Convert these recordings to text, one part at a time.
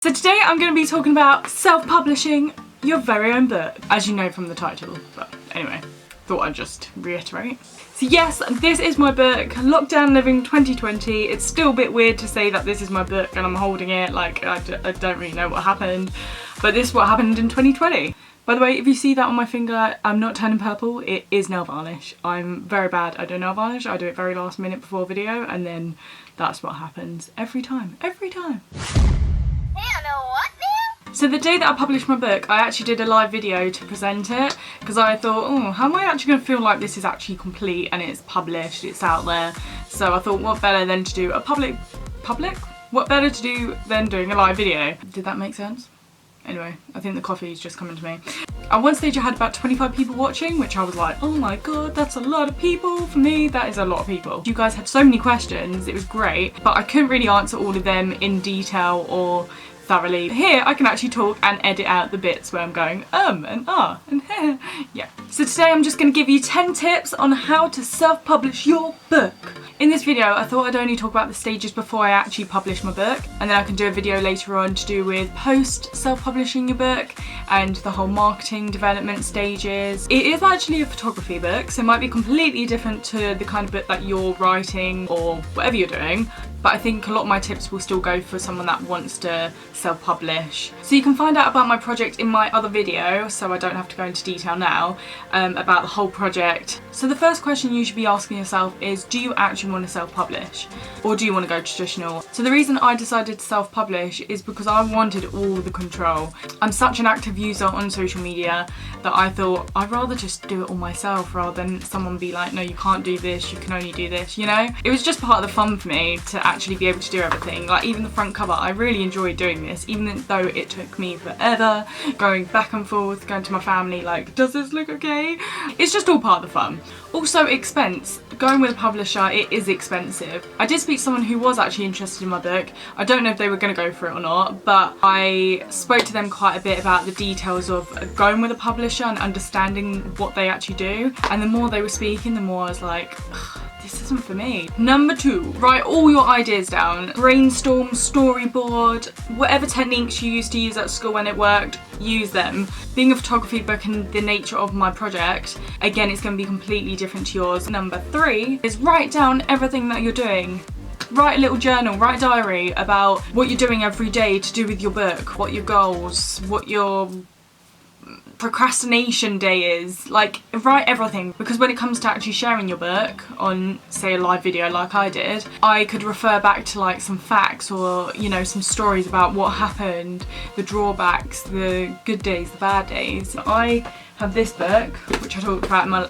So today I'm going to be talking about self-publishing your very own book, as you know from the title, but anyway, thought I'd just reiterate. So yes, this is my book, Lockdown Living 2020. It's still a bit weird to say that this is my book and I'm holding it, like I don't really know what happened, but this is what happened in 2020. By the way, if you see that on my finger, I'm not turning purple, it is nail varnish. I'm very bad at doing nail varnish, I do it very last minute before video and then that's what happens every time. So the day that I published my book, I actually did a live video to present it because I thought, oh, how am I actually going to feel like this is actually complete and it's published, it's out there. So I thought, what better than to do a public? What better to do than doing a live video? Did that make sense? Anyway, I think the coffee is just coming to me. At one stage I had about 25 people watching, which I was like, oh my god, that's a lot of people. For me, that is a lot of people. You guys had so many questions, it was great, but I couldn't really answer all of them in detail or thoroughly. Here I can actually talk and edit out the bits where I'm going and and yeah. So today I'm just going to give you 10 tips on how to self-publish your book. In this video I thought I'd only talk about the stages before I actually publish my book, and then I can do a video later on to do with post self-publishing your book and the whole marketing development stages. It is actually a photography book, so it might be completely different to the kind of book that you're writing or whatever you're doing, but I think a lot of my tips will still go for someone that wants to self-publish. So you can find out about my project in my other video, so I don't have to go into detail now, about the whole project. So the first question you should be asking yourself is, do you actually want to self-publish? Or do you want to go traditional? So the reason I decided to self-publish is because I wanted all the control. I'm such an active user on social media that I thought I'd rather just do it all myself rather than someone be like, no, you can't do this, you can only do this, you know? It was just part of the fun for me to actually be able to do everything. Like even the front cover, I really enjoyed doing this, even though it took me forever, going back and forth, going to my family like, does this look okay? It's just all part of the fun. Also expense. Going with a publisher, it is expensive. I did speak to someone who was actually interested in my book. I don't know if they were going to go for it or not, but I spoke to them quite a bit about the details of going with a publisher and understanding what they actually do. And the more they were speaking, the more I was like, this isn't for me. Number 2, write all your ideas down. Brainstorm, storyboard, whatever techniques you used to use at school when it worked, use them. Being a photography book and the nature of my project, again, it's going to be completely different to yours. Number 3 is write down everything that you're doing. Write a little journal, write a diary about what you're doing every day to do with your book, what your goals, what your procrastination day is. Like, write everything, because when it comes to actually sharing your book on, say, a live video like I did, I could refer back to like some facts or, you know, some stories about what happened, the drawbacks, the good days, the bad days. I have this book, which I talked about in my,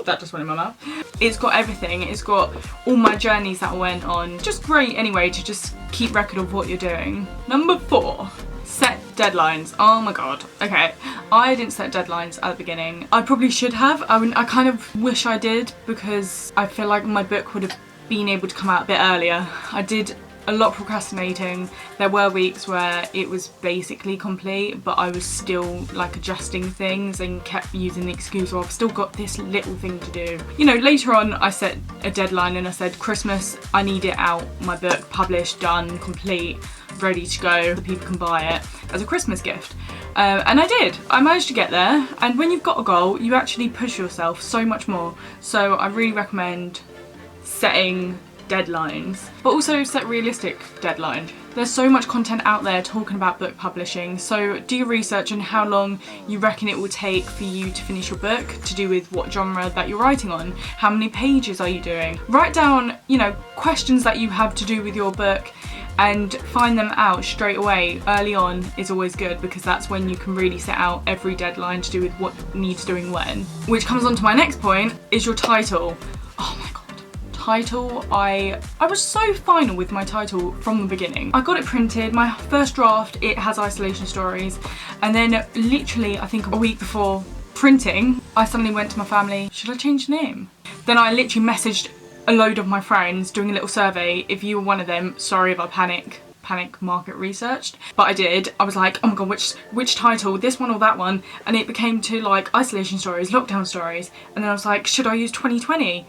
that just went in my mouth. It's got everything, it's got all my journeys that I went on. Just great anyway to just keep record of what you're doing. Number 4. Set deadlines. Oh my god. Okay, I didn't set deadlines at the beginning. I probably should have. I kind of wish I did, because I feel like my book would have been able to come out a bit earlier. I did a lot of procrastinating. There were weeks where it was basically complete, but I was still like adjusting things and kept using the excuse, oh, I've still got this little thing to do. You know, later on I set a deadline and I said, Christmas, I need it out, my book published, done, complete, ready to go, so people can buy it as a Christmas gift. And I did. I managed to get there, and when you've got a goal, you actually push yourself so much more. So I really recommend setting deadlines, but also set realistic deadlines. There's so much content out there talking about book publishing, so do your research on how long you reckon it will take for you to finish your book, to do with what genre that you're writing on, how many pages are you doing. Write down, you know, questions that you have to do with your book and find them out straight away. Early on is always good, because that's when you can really set out every deadline to do with what needs doing when. Which comes on to my next point, is your title. Oh my god. Title, I was so final with my title from the beginning. I got it printed, my first draft, it has isolation stories, and then literally I think a week before printing, I suddenly went to my family, should I change the name? Then I literally messaged a load of my friends doing a little survey. If you were one of them, sorry if I panic market researched, but I did. I was like, oh my god, which title, this one or that one, and it became to like isolation stories, lockdown stories, and then I was like, should I use 2020?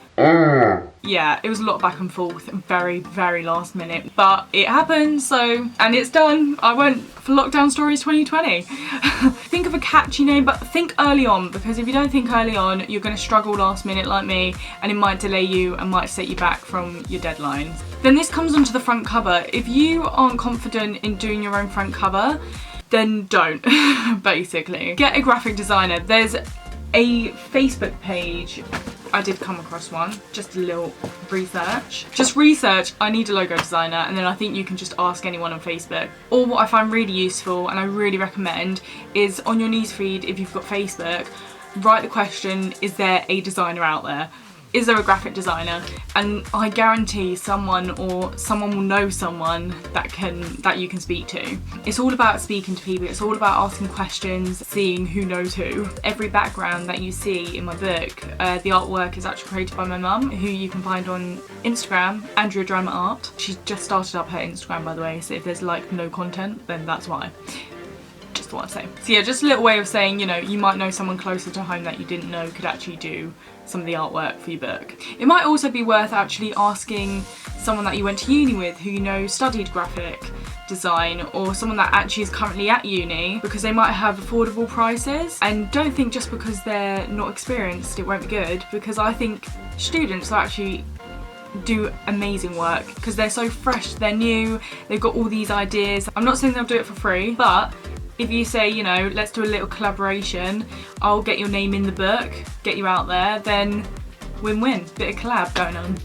yeah, it was a lot of back and forth, very, very last minute, but it happened, so, and it's done. I went for Lockdown Stories 2020. Think of a catchy name, but think early on, because if you don't think early on, you're going to struggle last minute like me, and it might delay you and might set you back from your deadlines. Then this comes onto the front cover. If you aren't confident in doing your own front cover, then don't, basically. Get a graphic designer. There's a Facebook page. I did come across one, just a little research. Just research, I need a logo designer, and then I think you can just ask anyone on Facebook. Or what I find really useful, and I really recommend, is on your newsfeed, if you've got Facebook, write the question, is there a designer out there? Is there a graphic designer? And I guarantee someone will know someone that you can speak to. It's all about speaking to people. It's all about asking questions, seeing who knows who. Every background that you see in my book, the artwork is actually created by my mum, who you can find on Instagram, Andrea Drama Art. She just started up her Instagram, by the way, so if there's like no content, then that's why. Just what I say. So yeah, just a little way of saying, you know, you might know someone closer to home that you didn't know could actually do some of the artwork for your book. It might also be worth actually asking someone that you went to uni with, who you know studied graphic design, or someone that actually is currently at uni, because they might have affordable prices. And don't think just because they're not experienced it won't be good, because I think students will actually do amazing work because they're so fresh, they're new, they've got all these ideas. I'm not saying they'll do it for free, but if you say, you know, let's do a little collaboration, I'll get your name in the book, get you out there, then win-win. Bit of collab going on.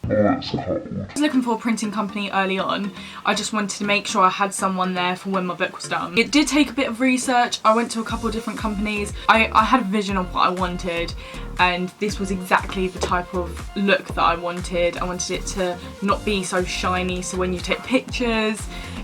I was looking for a printing company early on. I just wanted to make sure I had someone there for when my book was done. It did take a bit of research. I went to a couple of different companies. I had a vision of what I wanted, and this was exactly the type of look that I wanted. I wanted it to not be so shiny, so when you take pictures,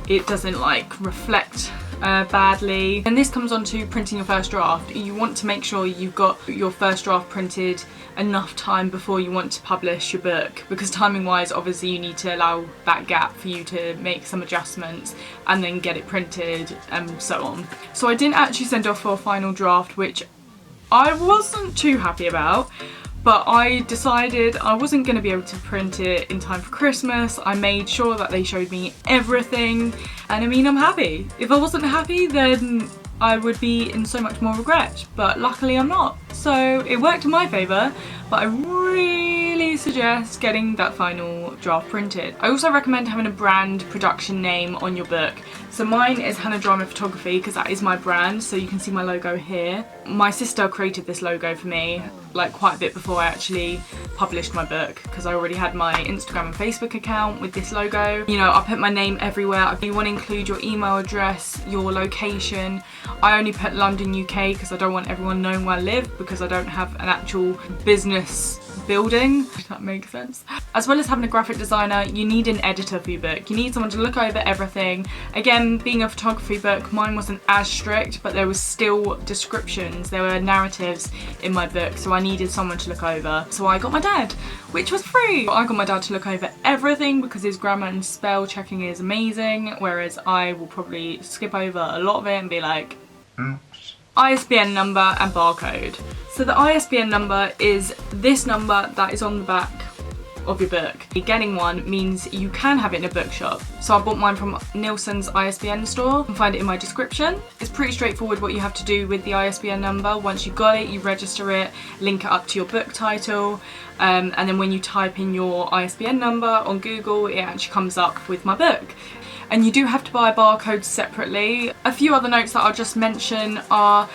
it doesn't like reflect badly. And this comes on to printing your first draft. You want to make sure you've got your first draft printed enough time before you want to publish your book, because timing wise obviously you need to allow that gap for you to make some adjustments and then get it printed and so on. So I didn't actually send off for a final draft, which I wasn't too happy about, but I decided I wasn't going to be able to print it in time for Christmas. I made sure that they showed me everything, and I mean, I'm happy. If I wasn't happy, then I would be in so much more regret, but luckily I'm not. So it worked in my favour, but I really suggest getting that final draft printed. I also recommend having a brand production name on your book. So mine is Hannah Drama Photography, because that is my brand, so you can see my logo here. My sister created this logo for me like quite a bit before I actually published my book, because I already had my Instagram and Facebook account with this logo. You know, I put my name everywhere. You want to include your email address, your location. I only put London, UK, because I don't want everyone knowing where I live, because I don't have an actual business building, if that makes sense. As well as having a graphic designer, you need an editor for your book. You need someone to look over everything. Again, being a photography book, mine wasn't as strict, but there was still descriptions, there were narratives in my book, so I needed someone to look over. So I got my dad, which was free. I got my dad to look over everything because his grammar and spell checking is amazing, whereas I will probably skip over a lot of it and be like, oops. ISBN number and barcode. So the ISBN number is this number that is on the back of your book. Getting one means you can have it in a bookshop. So I bought mine from Nielsen's ISBN store. You can find it in my description. It's pretty straightforward what you have to do with the ISBN number. Once you've got it, you register it, link it up to your book title, and then when you type in your ISBN number on Google, it actually comes up with my book. And you do have to buy barcodes separately. A few other notes that I'll just mention are: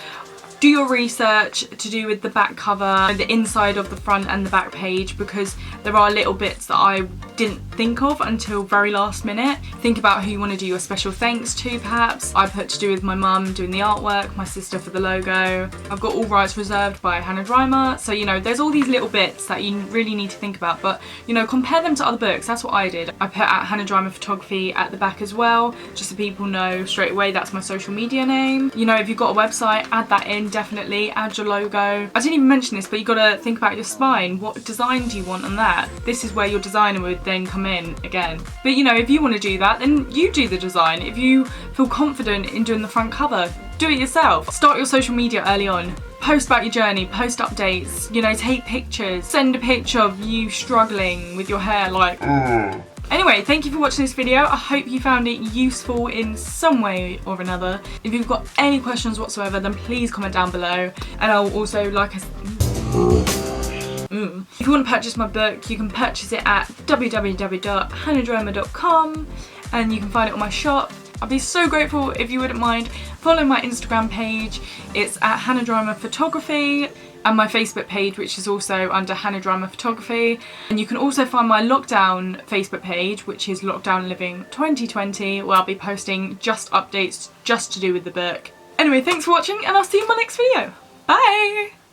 do your research to do with the back cover, the inside of the front and the back page, because there are little bits that I didn't think of until very last minute. Think about who you want to do your special thanks to, perhaps. I put to do with my mum doing the artwork, my sister for the logo. I've got all rights reserved by Hannah Drymer. So, you know, there's all these little bits that you really need to think about, but, you know, compare them to other books. That's what I did. I put at Hannah Drymer Photography at the back as well, just so people know straight away that's my social media name. You know, if you've got a website, add that in, definitely. Add your logo. I didn't even mention this, but you gotta think about your spine. What design do you want on that? This is where your designer would then come in again. But you know, if you want to do that, then you do the design. If you feel confident in doing the front cover, do it yourself. Start your social media early on. Post about your journey, post updates, you know, take pictures, send a picture of you struggling with your hair like Anyway, thank you for watching this video. I hope you found it useful in some way or another. If you've got any questions whatsoever, then please comment down below. And I'll also, like I said, if you want to purchase my book, you can purchase it at www.hannahdrama.com and you can find it on my shop. I'd be so grateful if you wouldn't mind following my Instagram page. It's at Hannah Drama Photography, and my Facebook page, which is also under Hannah Drama Photography. And you can also find my lockdown Facebook page, which is Lockdown Living 2020, where I'll be posting just updates just to do with the book. Anyway, thanks for watching and I'll see you in my next video. Bye!